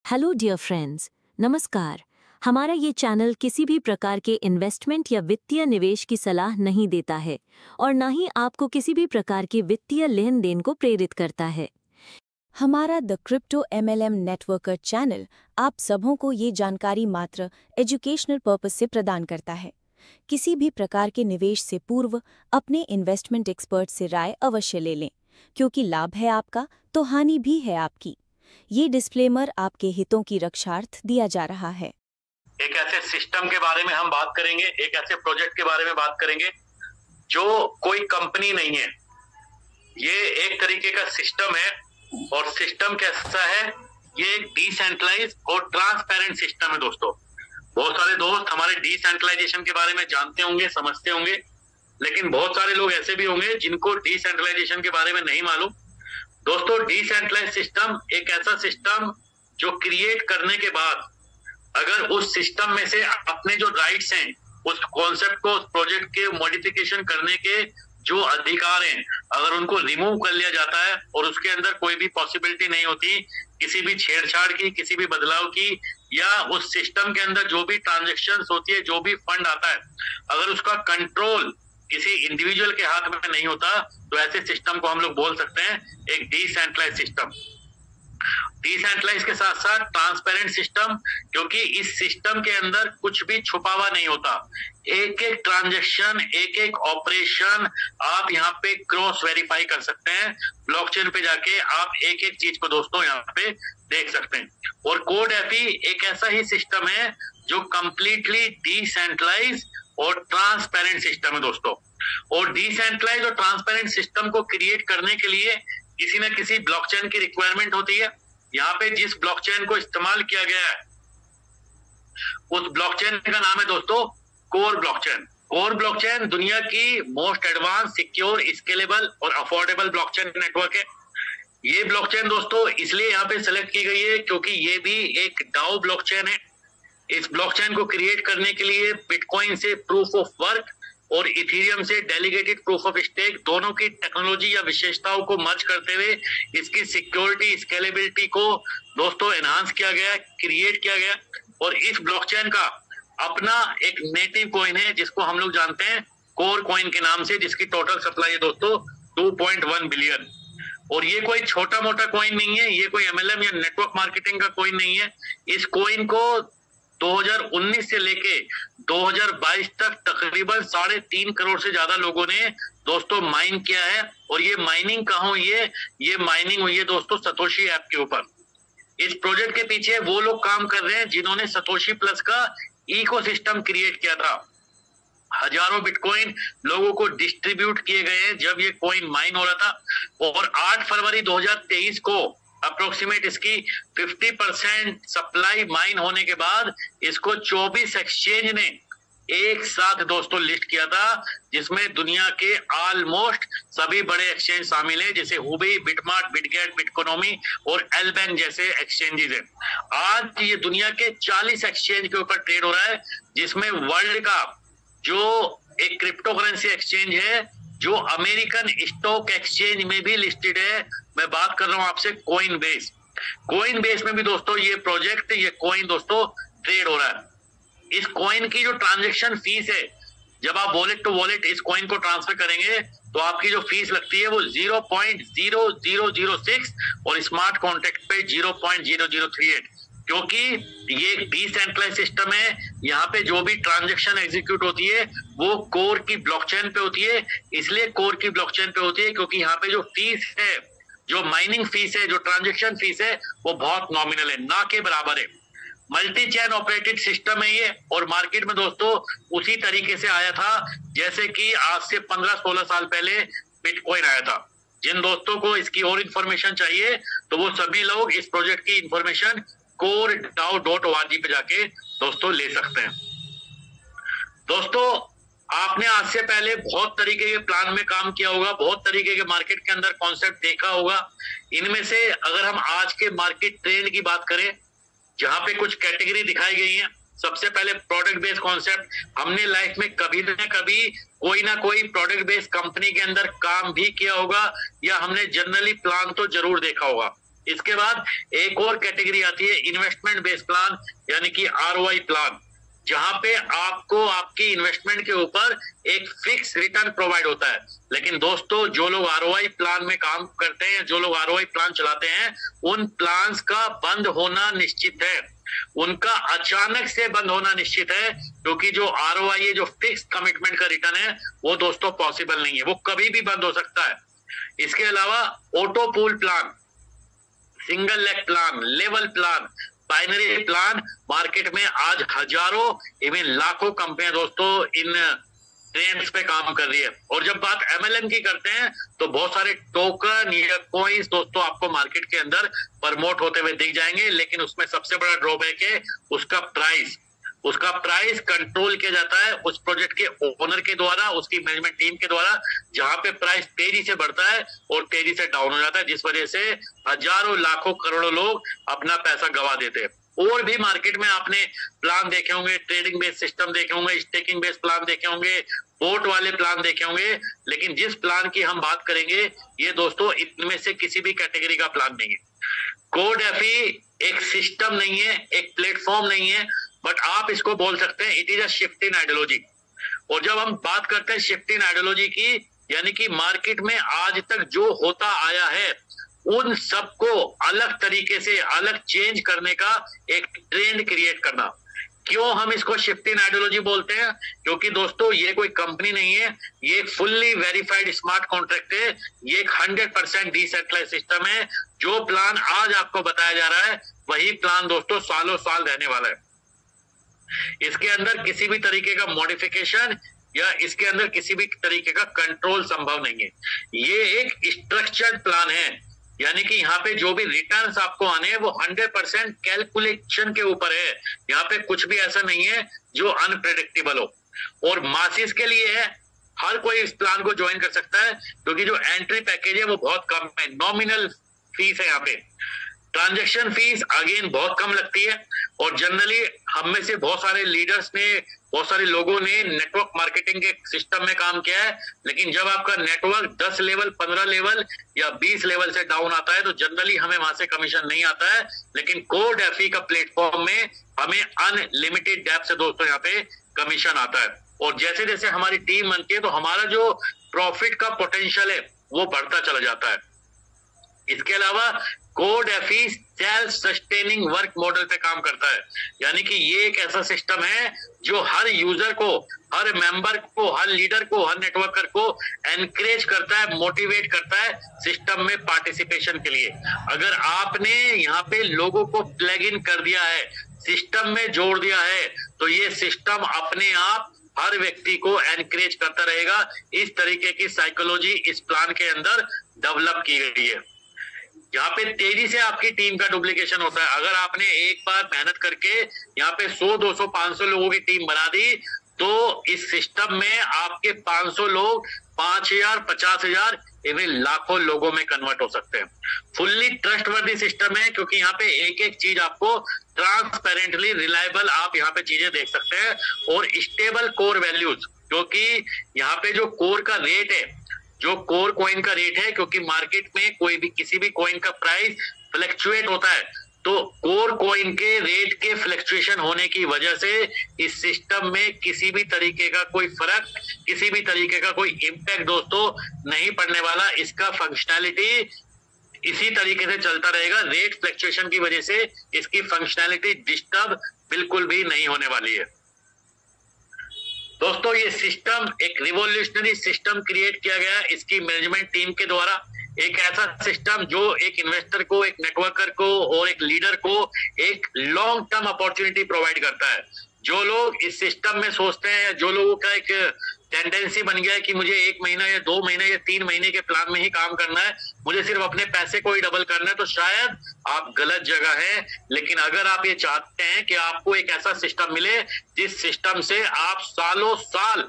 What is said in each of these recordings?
Hello dear friends, नमस्कार। हमारा ये चैनल किसी भी प्रकार के इन्वेस्टमेंट या वित्तीय निवेश की सलाह नहीं देता है और ना ही आपको किसी भी प्रकार के वित्तीय लेन देन को प्रेरित करता है। हमारा the crypto MLM networker channel आप सबों को ये जानकारी मात्र एजुकेशनल पर्पस से प्रदान करता है। किसी भी प्रकार के निवेश से पूर्व अपने इन्वेस्टमेंट एक्सपर्ट से राय अवश्य ले लें, क्योंकि लाभ है आपका तो हानि भी है आपकी। ये डिस्क्लेमर आपके हितों की रक्षार्थ दिया जा रहा है। एक ऐसे सिस्टम के बारे में हम बात करेंगे, एक ऐसे प्रोजेक्ट के बारे में बात करेंगे जो कोई कंपनी नहीं है, ये एक तरीके का सिस्टम है। और सिस्टम कैसा है? ये एक डिसेंट्रलाइज और ट्रांसपेरेंट सिस्टम है दोस्तों। बहुत सारे दोस्त हमारे डिसेंट्रलाइजेशन के बारे में जानते होंगे, समझते होंगे, लेकिन बहुत सारे लोग ऐसे भी होंगे जिनको डिसेंट्रलाइजेशन के बारे में नहीं मालूम। दोस्तों, डिसेंट्रलाइज सिस्टम एक ऐसा सिस्टम जो क्रिएट करने के बाद अगर उस सिस्टम में से अपने जो राइट्स हैं, उस कॉन्सेप्ट को, उस प्रोजेक्ट के मॉडिफिकेशन करने के जो अधिकार हैं, अगर उनको रिमूव कर लिया जाता है और उसके अंदर कोई भी पॉसिबिलिटी नहीं होती किसी भी छेड़छाड़ की, किसी भी बदलाव की, या उस सिस्टम के अंदर जो भी ट्रांजेक्शन्स होती है, जो भी फंड आता है, अगर उसका कंट्रोल किसी इंडिविजुअल के हाथ में नहीं होता, तो ऐसे सिस्टम को हम लोग बोल सकते हैं एक डिसेंट्रलाइज सिस्टम। डिसेंट्रलाइज के साथ साथ ट्रांसपेरेंट सिस्टम, क्योंकि इस सिस्टम के अंदर कुछ भी छुपा हुआ नहीं होता। एक एक ट्रांजैक्शन, एक एक ऑपरेशन आप यहाँ पे क्रॉस वेरीफाई कर सकते हैं। ब्लॉकचेन पे जाके आप एक एक चीज को दोस्तों यहाँ पे देख सकते हैं। और कोड एफई एक ऐसा ही सिस्टम है जो कंप्लीटली डिसेंट्रलाइज और ट्रांसपेरेंट सिस्टम है दोस्तों। और डिसेंट्रलाइज और ट्रांसपेरेंट सिस्टम को क्रिएट करने के लिए किसी न किसी ब्लॉकचेन की रिक्वायरमेंट होती है। यहाँ पे जिस ब्लॉकचेन को इस्तेमाल किया गया है उस ब्लॉकचेन का नाम है दोस्तों कोर ब्लॉकचेन। कोर ब्लॉकचेन दुनिया की मोस्ट एडवांस, सिक्योर, स्केलेबल और अफोर्डेबल ब्लॉकचेन नेटवर्क है। ये ब्लॉकचेन दोस्तों इसलिए यहाँ पे सेलेक्ट की गई है क्योंकि ये भी एक डाओ ब्लॉकचेन है। इस ब्लॉकचेन को क्रिएट करने के लिए बिटकॉइन से प्रूफ ऑफ वर्क और इथेरियम से डेलीगेटेड प्रूफ ऑफ स्टेक दोनों की टेक्नोलॉजी या विशेषताओं को मर्ज करते हुए इसकी सिक्योरिटी, स्केलेबिलिटी को दोस्तों एनहांस किया गया, क्रिएट किया गया। और इस ब्लॉकचेन का अपना एक नेटिव कॉइन है जिसको हम लोग जानते हैं कोर कॉइन के नाम से, जिसकी टोटल सप्लाई है दोस्तों 2.1 बिलियन। और ये कोई छोटा मोटा कॉइन नहीं है, ये कोई MLM या नेटवर्क मार्केटिंग का कॉइन नहीं है। इस कॉइन को 2019 से लेके 2022 तक तकरीबन 3.5 करोड़ से ज्यादा लोगों ने दोस्तों माइन किया है। और ये माइनिंग कहाँ हुई है? ये माइनिंग हुई है दोस्तों सतोशी ऐप के ऊपर। इस प्रोजेक्ट के पीछे वो लोग काम कर रहे हैं जिन्होंने सतोशी प्लस का इकोसिस्टम क्रिएट किया था। हजारों बिटकॉइन लोगों को डिस्ट्रीब्यूट किए गए हैं जब ये कॉइन माइन हो रहा था। और 8 फरवरी 2023 को अप्रोक्सीमेट इसकी 50% सप्लाई माइन होने के बाद इसको 24 एक्सचेंज ने एक साथ दोस्तों लिस्ट किया था, जिसमें दुनिया के ऑलमोस्ट सभी बड़े एक्सचेंज शामिल हैं, जैसे हुबी, बिटमार्ट, बिटगेट, बिटकोनॉमी और एलबैंक जैसे एक्सचेंजेस हैं। आज ये दुनिया के 40 एक्सचेंज के ऊपर ट्रेड हो रहा है, जिसमें वर्ल्ड का जो एक क्रिप्टो करेंसी एक्सचेंज है जो अमेरिकन स्टॉक एक्सचेंज में भी लिस्टेड है। मैं बात कर रहा हूं आपसे कॉइन बेस। कॉइन बेस में भी दोस्तों ये प्रोजेक्ट, ये कॉइन दोस्तों ट्रेड हो रहा है। इस कॉइन की जो ट्रांजैक्शन फीस है, जब आप वॉलेट टू वॉलेट इस कॉइन को ट्रांसफर करेंगे तो आपकी जो फीस लगती है वो 0.0006 और स्मार्ट कॉन्ट्रैक्ट पे 0.0038, क्योंकि ये एक डिसेंट्रलाइज सिस्टम है। यहाँ पे जो भी ट्रांजैक्शन एग्जीक्यूट होती है वो कोर की ब्लॉकचेन पे होती है। इसलिए कोर की ब्लॉकचेन पे होती है क्योंकि यहाँ पे जो फीस है, जो माइनिंग फीस है, जो ट्रांजैक्शन फीस है, वो बहुत नॉमिनल है, ना के बराबर है। मल्टी चैन ऑपरेटेड सिस्टम है ये। और मार्केट में दोस्तों उसी तरीके से आया था जैसे कि आज से 15-16 साल पहले बिटकॉइन आया था। जिन दोस्तों को इसकी और इंफॉर्मेशन चाहिए तो वो सभी लोग इस प्रोजेक्ट की इंफॉर्मेशन core.dao.org पे जाके दोस्तों ले सकते हैं। दोस्तों, आपने आज से पहले बहुत तरीके के प्लान में काम किया होगा, बहुत तरीके के मार्केट के अंदर कॉन्सेप्ट देखा होगा। इनमें से अगर हम आज के मार्केट ट्रेंड की बात करें, जहां पे कुछ कैटेगरी दिखाई गई है। सबसे पहले प्रोडक्ट बेस्ड कॉन्सेप्ट। हमने लाइफ में कभी ना कभी कोई ना कोई प्रोडक्ट बेस्ड कंपनी के अंदर काम भी किया होगा या हमने जनरली प्लान तो जरूर देखा होगा। इसके बाद एक और कैटेगरी आती है इन्वेस्टमेंट बेस्ड प्लान, यानी कि आरओआई प्लान, जहां पे आपको आपकी इन्वेस्टमेंट के ऊपर एक फिक्स रिटर्न प्रोवाइड होता है। लेकिन दोस्तों, जो लोग आरओआई प्लान में काम करते हैं, जो लोग आरओआई प्लान चलाते हैं, उन प्लान्स का बंद होना निश्चित है, उनका अचानक से बंद होना निश्चित है, क्योंकि जो आरओआई है, जो फिक्स कमिटमेंट का रिटर्न है, वो दोस्तों पॉसिबल नहीं है, वो कभी भी बंद हो सकता है। इसके अलावा auto pool plan, single leg plan, level plan, binary plan, market में आज हजारों इवन लाखों कंपनियां दोस्तों इन ट्रेंड्स पे काम कर रही है। और जब बात एमएलएम की करते हैं तो बहुत सारे टोकन या कॉइन्स दोस्तों आपको मार्केट के अंदर प्रमोट होते हुए दिख जाएंगे, लेकिन उसमें सबसे बड़ा ड्रॉबैक है उसका प्राइस। उसका प्राइस कंट्रोल किया जाता है उस प्रोजेक्ट के ओनर के द्वारा, उसकी मैनेजमेंट टीम के द्वारा, जहां पे प्राइस तेजी से बढ़ता है और तेजी से डाउन हो जाता है, जिस वजह से हजारों लाखों करोड़ों लोग अपना पैसा गवा देते हैं। और भी मार्केट में आपने प्लान देखे होंगे, ट्रेडिंग बेस्ड सिस्टम देखे होंगे, स्टेकिंग बेस्ड प्लान देखे होंगे, बोट वाले प्लान देखे होंगे, लेकिन जिस प्लान की हम बात करेंगे ये दोस्तों इनमें से किसी भी कैटेगरी का प्लान नहीं है। कोड एफई एक सिस्टम नहीं है, एक प्लेटफॉर्म नहीं है, बट आप इसको बोल सकते हैं it is a shift in ideology. और जब हम बात करते हैं शिफ्ट इन आइडियोलॉजी की, यानी कि मार्केट में आज तक जो होता आया है उन सबको अलग तरीके से अलग चेंज करने का एक ट्रेंड क्रिएट करना। क्यों हम इसको शिफ्ट इन आइडियोलॉजी बोलते हैं? क्योंकि दोस्तों ये कोई कंपनी नहीं है, ये एक फुल्ली वेरीफाइड स्मार्ट कॉन्ट्रैक्ट है, ये एक 100% डिसेंट्रलाइज्ड सिस्टम है। जो प्लान आज आपको बताया जा रहा है वही प्लान दोस्तों सालों साल रहने वाला है। इसके अंदर किसी भी तरीके का मॉडिफिकेशन या इसके अंदर किसी भी तरीके का कंट्रोल संभव नहीं है। ये एक स्ट्रक्चर्ड प्लान है, यानी कि यहाँ पे जो भी रिटर्न्स आपको आने हैं वो 100% कैलकुलेशन के ऊपर है। यहाँ पे कुछ भी ऐसा नहीं है जो अनप्रेडिक्टेबल हो। और मासिस के लिए है, हर कोई इस प्लान को ज्वाइन कर सकता है, क्योंकि जो एंट्री पैकेज है वो बहुत कम है, नॉमिनल फीस है। यहाँ पे ट्रांजैक्शन फीस अगेन बहुत कम लगती है। और जनरली हम में से बहुत सारे लीडर्स ने, बहुत सारे लोगों ने नेटवर्क मार्केटिंग के सिस्टम में काम किया है, लेकिन जब आपका नेटवर्क 10 लेवल, 15 लेवल या 20 लेवल से डाउन आता है तो जनरली हमें वहां से कमीशन नहीं आता है। लेकिन कोड एफई का प्लेटफॉर्म में हमें अनलिमिटेड डेप्थ से दोस्तों यहाँ पे कमीशन आता है। और जैसे जैसे हमारी टीम बनती है तो हमारा जो प्रॉफिट का पोटेंशियल है वो बढ़ता चला जाता है। इसके अलावा code FE self sustaining work model पे काम करता है, यानी कि ये एक ऐसा सिस्टम है जो हर यूजर को, हर मेंबर को, हर लीडर को, हर नेटवर्कर को एनकरेज करता है, मोटिवेट करता है सिस्टम में पार्टिसिपेशन के लिए। अगर आपने यहाँ पे लोगों को प्लग इन कर दिया है, सिस्टम में जोड़ दिया है, तो ये सिस्टम अपने आप हर व्यक्ति को एनकरेज करता रहेगा। इस तरीके की साइकोलॉजी इस प्लान के अंदर डेवलप की गई है। यहाँ पे तेजी से आपकी टीम का डुप्लीकेशन होता है। अगर आपने एक बार मेहनत करके यहाँ पे 100, 200, 500 लोगों की टीम बना दी, तो इस सिस्टम में आपके 500 लोग 5000, 50,000 इवन लाखों लोगों में कन्वर्ट हो सकते हैं। फुल्ली ट्रस्टवर्दी सिस्टम है, क्योंकि यहाँ पे एक एक चीज आपको ट्रांसपेरेंटली रिलायबल आप यहाँ पे चीजें देख सकते हैं। और स्टेबल कोर वैल्यूज, क्योंकि यहाँ पे जो कोर का रेट है, जो कोर कॉइन का रेट है, क्योंकि मार्केट में कोई भी किसी भी कॉइन का प्राइस फ्लक्चुएट होता है, तो कोर कॉइन के रेट के फ्लक्चुएशन होने की वजह से इस सिस्टम में किसी भी तरीके का कोई फर्क, किसी भी तरीके का कोई इम्पैक्ट दोस्तों नहीं पड़ने वाला। इसका फंक्शनैलिटी इसी तरीके से चलता रहेगा। रेट फ्लक्चुएशन की वजह से इसकी फंक्शनैलिटी डिस्टर्ब बिल्कुल भी नहीं होने वाली है। दोस्तों ये सिस्टम एक रिवोल्यूशनरी सिस्टम क्रिएट किया गया है इसकी मैनेजमेंट टीम के द्वारा। एक ऐसा सिस्टम जो एक इन्वेस्टर को, एक नेटवर्कर को और एक लीडर को एक लॉन्ग टर्म अपॉर्चुनिटी प्रोवाइड करता है। जो लोग इस सिस्टम में सोचते हैं, जो लोगों का एक टेंडेंसी बन गया है कि मुझे 1 महीना या 2 महीने या 3 महीने के प्लान में ही काम करना है, मुझे सिर्फ अपने पैसे को ही डबल करना है, तो शायद आप गलत जगह है। लेकिन अगर आप ये चाहते हैं कि आपको एक ऐसा सिस्टम मिले जिस सिस्टम से आप सालों साल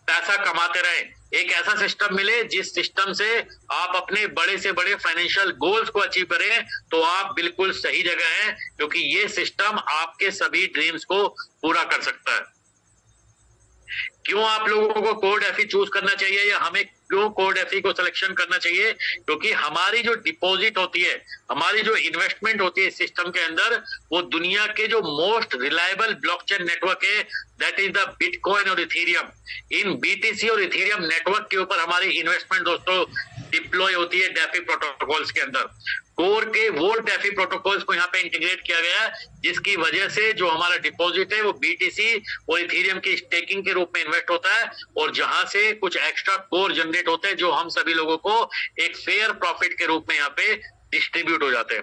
पैसा कमाते रहे, एक ऐसा सिस्टम मिले जिस सिस्टम से आप अपने बड़े से बड़े फाइनेंशियल गोल्स को अचीव करें, तो आप बिल्कुल सही जगह हैं, क्योंकि ये सिस्टम आपके सभी ड्रीम्स को पूरा कर सकता है। क्यों आप लोगों को कोड एफई चूज करना चाहिए या हमें क्यों कोड एफई को सिलेक्शन करना चाहिए? क्योंकि हमारी जो डिपॉजिट होती है, हमारी जो इन्वेस्टमेंट होती है सिस्टम के अंदर, वो दुनिया के जो मोस्ट रिलायबल ब्लॉकचेन नेटवर्क है, दैट इज द बिटकॉइन और इथेरियम। इन बीटीसी और इथेरियम नेटवर्क के ऊपर हमारी इन्वेस्टमेंट दोस्तों डिप्लॉय होती है डेफी प्रोटोकॉल्स के अंदर। कोर के वो डेफी प्रोटोकॉल्स को यहाँ पे इंटीग्रेट किया गया है, जिसकी वजह से जो हमारा डिपॉजिट है वो बीटीसी और इथेरियम की स्टेकिंग के रूप में इन्वेस्ट होता है, और जहां से कुछ एक्स्ट्रा कोर जनरेट होते हैं जो हम सभी लोगों को एक फेयर प्रॉफिट के रूप में यहाँ पे डिस्ट्रीब्यूट हो जाते हैं।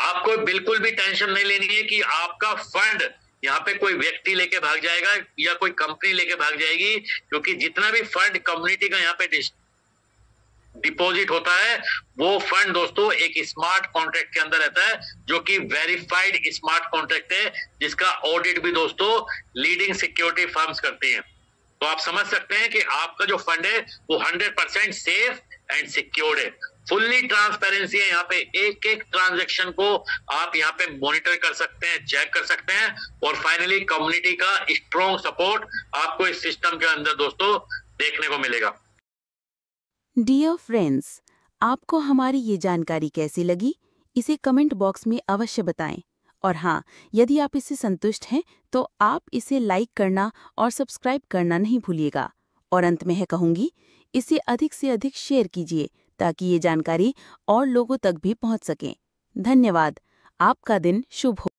आपको बिल्कुल भी टेंशन नहीं लेनी है कि आपका फंड यहाँ पे कोई व्यक्ति लेके भाग जाएगा या कोई कंपनी लेके भाग जाएगी, क्योंकि जितना भी फंड कम्युनिटी का यहाँ पे डिपॉजिट होता है, वो फंड दोस्तों एक स्मार्ट कॉन्ट्रैक्ट के अंदर रहता है, जो कि वेरीफाइड स्मार्ट कॉन्ट्रैक्ट है, जिसका ऑडिट भी दोस्तों लीडिंग सिक्योरिटी फर्म्स करती हैं। तो आप समझ सकते हैं कि आपका जो फंड है वो 100% सेफ एंड सिक्योर्ड है। फुल्ली ट्रांसपेरेंसी है यहाँ पे, एक एक ट्रांजेक्शन को आप यहाँ पे मॉनिटर कर सकते हैं, चेक कर सकते हैं, और फाइनली कम्युनिटी का स्ट्रॉन्ग सपोर्ट आपको इस सिस्टम के अंदर दोस्तों देखने को मिलेगा। डियर फ्रेंड्स, आपको हमारी ये जानकारी कैसी लगी, इसे कमेंट बॉक्स में अवश्य बताएं। और हाँ, यदि आप इससे संतुष्ट हैं तो आप इसे लाइक करना और सब्सक्राइब करना नहीं भूलिएगा। और अंत में है कहूँगी, इसे अधिक से अधिक शेयर कीजिए ताकि ये जानकारी और लोगों तक भी पहुँच सके। धन्यवाद। आपका दिन शुभ हो।